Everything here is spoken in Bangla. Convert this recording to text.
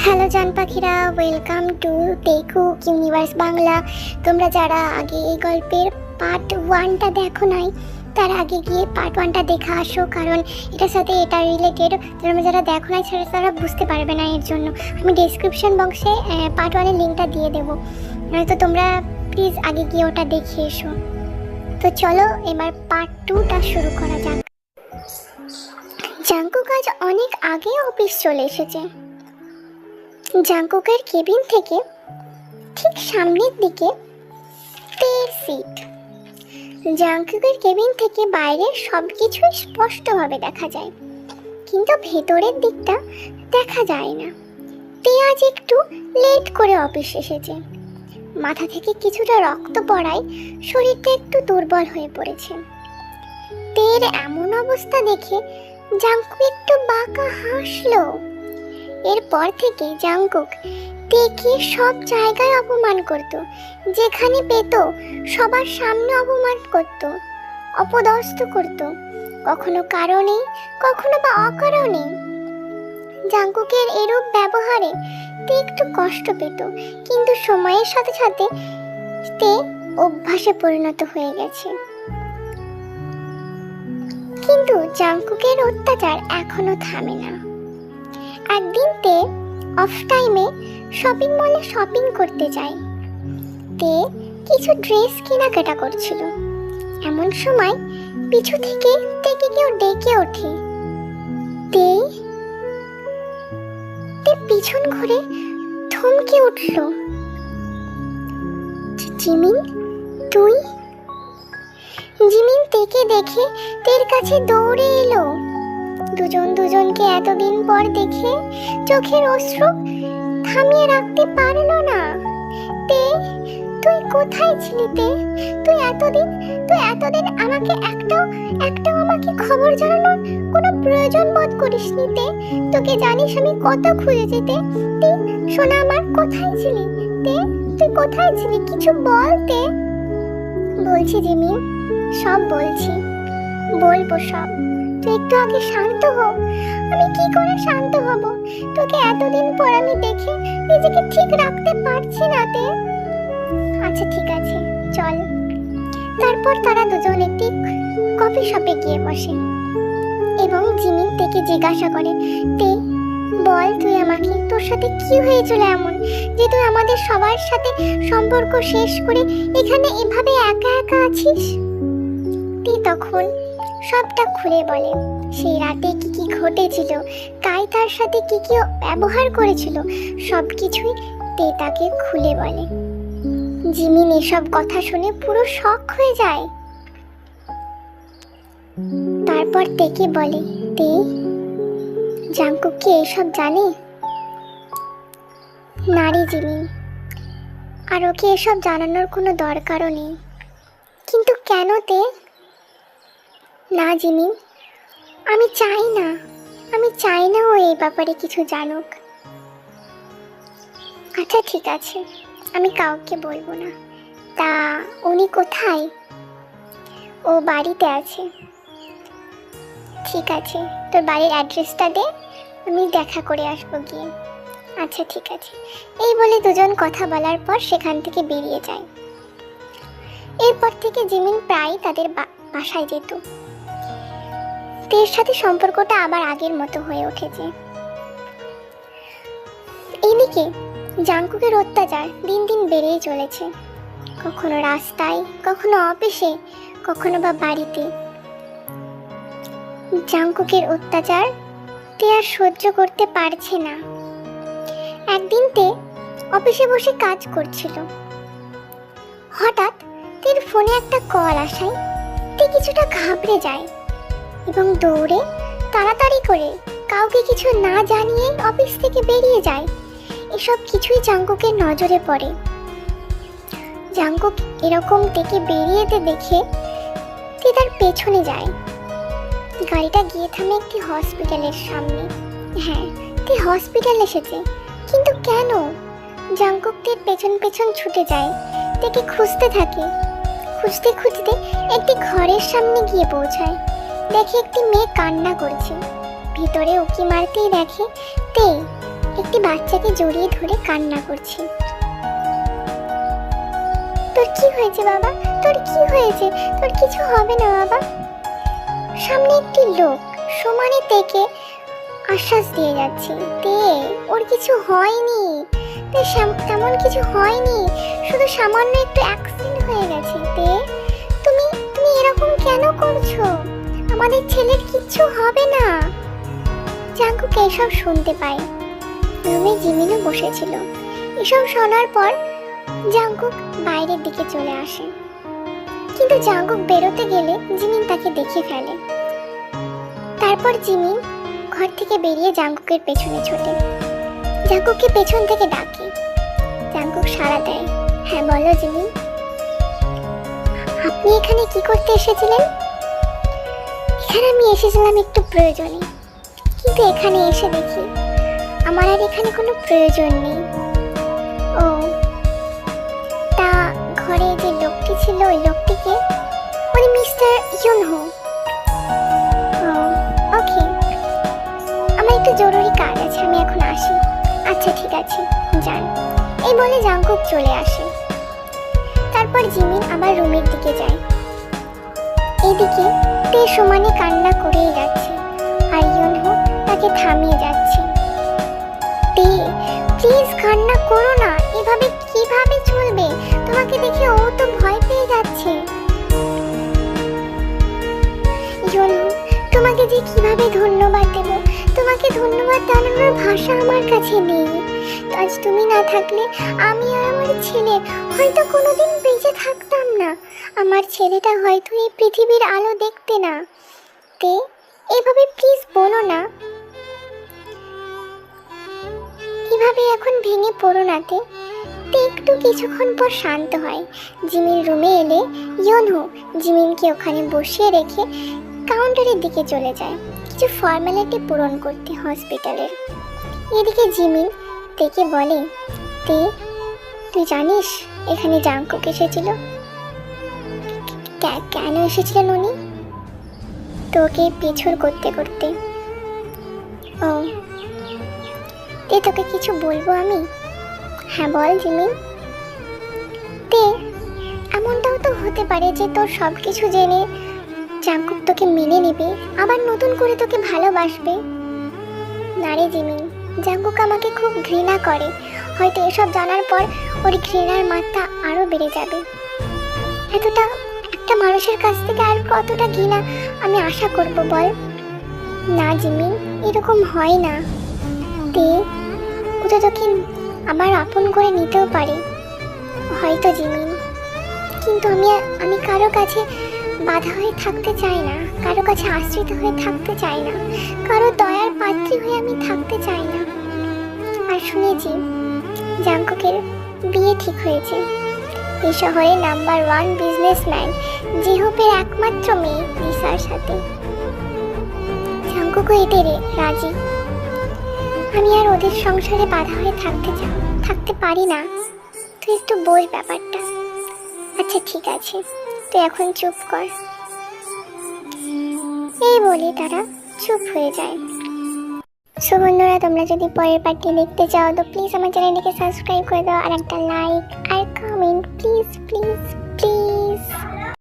হ্যালো জান পাখিরা, ওয়েলকাম টু টেকুক ইউনিভার্স বাংলা। তোমরা যারা আগে এই গল্পের পার্ট 1টা দেখো নাই, তার আগে গিয়ে পার্ট 1টা দেখা আসো, কারণ এটার সাথে এটা রিলেটেড। তোমরা যারা দেখো নাই সেটা তারা বুঝতে পারবে না। এর জন্য আমি ডেসক্রিপশন বক্সে পার্ট 1-এর লিঙ্কটা দিয়ে দেবো, তো তোমরা প্লিজ আগে গিয়ে ওটা দেখে এসো। তো চলো এবার পার্ট 2টা শুরু করা যাক। জাঙ্কুক আজ অনেক আগে অফিস চলে এসেছে। জাঙ্কুকের কেবিন থেকে ঠিক সামনের দিকে তের সিট। জাঙ্কুকের কেবিন থেকে বাইরের সব কিছুই স্পষ্টভাবে দেখা যায়, কিন্তু ভেতরের দিকটা দেখা যায় না। তে আজ একটু লেট করে অফিস এসেছে। মাথা থেকে কিছুটা রক্ত পড়ায় শরীরটা একটু দুর্বল হয়ে পড়েছে। তের এমন অবস্থা দেখে জাঙ্কুক একটু বাঁকা হাসলো। এরপর থেকে জাঙ্কুক তেকে সব জায়গায় অপমান করত, যেখানে পেত সবার সামনে অপমান করত, অপদস্থ করত, কখনো কারণে কখনো বা অকারণে। জাঙ্কুকের এরূপ ব্যবহারে তে একটু কষ্ট পেত, কিন্তু সময়ের সাথে সাথে তে অভ্যাসে পরিণত হয়ে গেছে। কিন্তু জাঙ্কুকের অত্যাচার এখনো থামে না। একদিন তে অফ টাইমে শপিং মলে শপিং করতে যায়। তে কিছু ড্রেস কেনাকাটা করছিল। এমন সময় পিছু থেকে তেকে কেউ ডেকে ওঠে। তে পিছন ঘুরে থমকে উঠল। জিমিন, তুই? জিমিন তেকে দেখে তের কাছে দৌড়ে এলো। দুজনকে এতদিন পর দেখে চোখের অশ্রু থামিয়ে রাখতে পারলো না। তে, তুই কোথায় ছিলি? তে, তুই এতদিন আমাকে একটাও আমাকে খবর জানানোর কোনো প্রয়োজন বোধ করিসনি। তে, তোকে জানিস আমি কত খুঁজেছি। তে, সোনা আমার, কোথায় ছিলি? তে, তুই কোথায় ছিলি? কিছু বল। তে, বলছি জিমিন, সব বলছি, বলবো সব। তুই একটু আগে শান্ত হ। আমি কি করে শান্ত হব? তোকে এতদিন পর আমি দেখে নিজেকে ঠিক রাখতে পারছি না। তে, আচ্ছা ঠিক আছে, চল। তারপর তারা দুজন একটি কফি শপে গিয়ে বসে এবং জিমিন তেকে জিজ্ঞাসা করে, তে বল, তুই আমাকে, তোর সাথে কি হয়েছিল এমন যে তুই আমাদের সবার সাথে সম্পর্ক শেষ করে এখানে এভাবে একা একা আছিস? তে তখন সবটা খুলে বলে। সেই রাতে কি কি ঘটেছিল, কাই তার সাথে কি কি ব্যবহার করেছিল, সব কিছুই তে তাকে খুলে বলে। জিমিন এসব কথা শুনে পুরো শক হয়ে যায়। তারপর তেকে বলে, তে, জাঙ্কুক কি এসব জানে? নারী জিমিন, আর ওকে এসব জানানোর কোনো দরকারও নেই। কিন্তু কেন? তে, না জিমিন, আমি চাই না ও এই ব্যাপারে কিছু জানুক। আচ্ছা ঠিক আছে, আমি কাউকে বলবো না। তা উনি কোথায়? ও বাড়িতে আছে। ঠিক আছে, তোর বাড়ির অ্যাড্রেসটা দে, আমি দেখা করে আসবো গিয়ে। আচ্ছা ঠিক আছে। এই বলে দুজন কথা বলার পর সেখান থেকে বেরিয়ে যায়। এরপর থেকে জিমিন প্রায় তাদের বাসায় যেত। তের সাথে সম্পর্কটা আবার আগের মতো হয়ে উঠেছে। এইদিকে জাঙ্কুকের অত্যাচার দিন দিন বেড়েই চলেছে, কখনো রাস্তায়, কখনো অফিসে, কখনো বা বাড়িতে। জাঙ্কুকের অত্যাচার তে আর সহ্য করতে পারছে না। একদিন তে অফিসে বসে কাজ করছিল। হঠাৎ তের ফোনে একটা কল আসায় তে কিছুটা ঘাবড়ে যায় এবং দৌড়ে তাড়াতাড়ি করে কাউকে কিছু না জানিয়ে অফিস থেকে বেরিয়ে যায়। এসব কিছুই জাঙ্কুকের নজরে পড়ে। জাঙ্কুক এরকম থেকে বেরিয়েতে দেখে তে তার পেছনে যায়। গাড়িটা গিয়ে থামে একটি হসপিটালের সামনে। হ্যাঁ, তে হসপিটাল এসেছে, কিন্তু কেন? জাঙ্কুক তের পেছন ছুটে যায়, তেকে খুঁজতে থাকে। খুঁজতে খুঁজতে একটি ঘরের সামনে গিয়ে পৌঁছায়। দেখে একটি মেয়ে কান্না করছে। ভিতরে উকি মারতেই দেখে তে একটি বাচ্চাকে জড়িয়ে ধরে কান্না করছে। তোর কি হয়েছে বাবা? তোর কি হয়েছে? তোর কিছু হবে না বাবা। সামনে একটি লোক সমানে থেকে আশ্বাস দিয়ে যাচ্ছে, তে ওর কিছু হয়নি, তেমন কিছু হয়নি, শুধু সামান্য একটু অ্যাক্সিডেন্ট হয়ে গেছে। তে তুমি তুমি এরকম কেন করছো? আমাদের ছেলের কিচ্ছু হবে না। জাঙ্কুক এসব শুনতে পায়। রুমে জিমিনও বসেছিল। এসব শোনার পর জাঙ্কুক বাইরের দিকে চলে আসে, কিন্তু জাঙ্কুক বেরোতে গেলে জিমিন তাকে দেখে ফেলে। তারপর জিমিন ঘর থেকে বেরিয়ে জাঙ্কুকের পেছনে ছোটে, জাঙ্কুককে পেছন থেকে ডাকে। জাঙ্কুক সাড়া দেয়, হ্যাঁ বলো জিমিন। আপনি এখানে কি করতে এসেছিলেন? এখানে আমি এসেছিলাম একটু প্রয়োজনে, কিন্তু এখানে এসে দেখি আমার আর এখানে কোনো প্রয়োজন নেই। ও, তা ঘরে যে লোকটি ছিল ওই লোকটিকে? উনি মিস্টার ইউনহো। ও ওকে, আমার একটু জরুরি কাজ আছে, আমি এখন আসি। আচ্ছা ঠিক আছে, যান। এই বলে জাঙ্কুক চলে আসে। তারপর জিমিন আবার রুমের দিকে যায়। এদিকে তে সমানে কান্না করেই যাচ্ছে, আর ইউনহো তাকে থামিয়ে যাচ্ছে। তে প্লিজ কান্না করো না, এভাবে কিভাবে চলবে? তোমাকে দেখে ও তো ভয় পেয়ে যাচ্ছে। ইউনহো, তোমাকে যে কিভাবে ধন্যবাদ দেব, তোমাকে ধন্যবাদ জানানোর ভাষা আমার কাছে নেই। আজ তুমি না থাকলে আমি আর আমার ছেলে হয়তো কোনোদিন বেঁচে থাকতাম না। আমার ছেলেটা হয়তো এই পৃথিবীর আলো দেখতে না। তে এভাবে প্লিজ বলো না, এভাবে এখন ভেঙে পড়ো না তে। একটু কিছুক্ষণ পর শান্ত হয়। জিমিন রুমে এলে ইউনহো জিমিনকে ওখানে বসিয়ে রেখে কাউন্টারের দিকে চলে যায় কিছু ফর্মালিটি পূরণ করতে হসপিটালের। এদিকে জিমিন তেকে বলে, তে তুই জানিস এখানে জাঙ্কুক এসেছিল? কেন এসেছিলেন উনি? তোকে পিছুর করতে করতে। ও, তে তোকে কিছু বলবো আমি? হ্যাঁ বল জিমিন। তে এমনটাও তো হতে পারে যে তোর সব কিছু জেনে জাঙ্কুক তোকে মেনে নেবে, আবার নতুন করে তোকে ভালোবাসবে। না রে জিমিন, জাঙ্কুক আমাকে খুব ঘৃণা করে। হয়তো এসব জানার পর ওর ঘৃণার মাত্রা আরো বেড়ে যাবে। এতটা একটা মানুষের কাছ থেকে আর কতটা ঘৃণা আমি আশা করব বল? না জিমিন, এরকম হয় না। তে ও তো তোকে আবার আপন করে নিতেও পারে হয়তো জিমিন, কিন্তু আমি কারো কাছে বাধা হয়ে থাকতে চাই না, কারো কাছে আশ্রিত হয়ে থাকতে চাই না, কারো দয়ার পাত্রী হয়ে আমি থাকতে চাই না। আর শুনেছি জাঙ্কুকের বিয়ে ঠিক হয়েছে এই শহরের নাম্বার 1 বিজনেসম্যান জিহোপের একমাত্র মেয়ে লিসার সাথে। জাঙ্কুকও এতে রাজি। আমি আর ওদের সংসারে বাধা হয়ে থাকতে পারি না। তুই একটু বোঝ ব্যাপারটা। আচ্ছা ঠিক আছে, তুই এখন চুপ কর। এই বলে তারা চুপ হয়ে যায়। সো বন্ধুরা, তোমরা যদি পরের পার্টটি দেখতে চাও তো প্লিজ আমার চ্যানেলটিকে সাবস্ক্রাইব করে দাও, আর একটা লাইক আর কমেন্ট প্লিজ প্লিজ।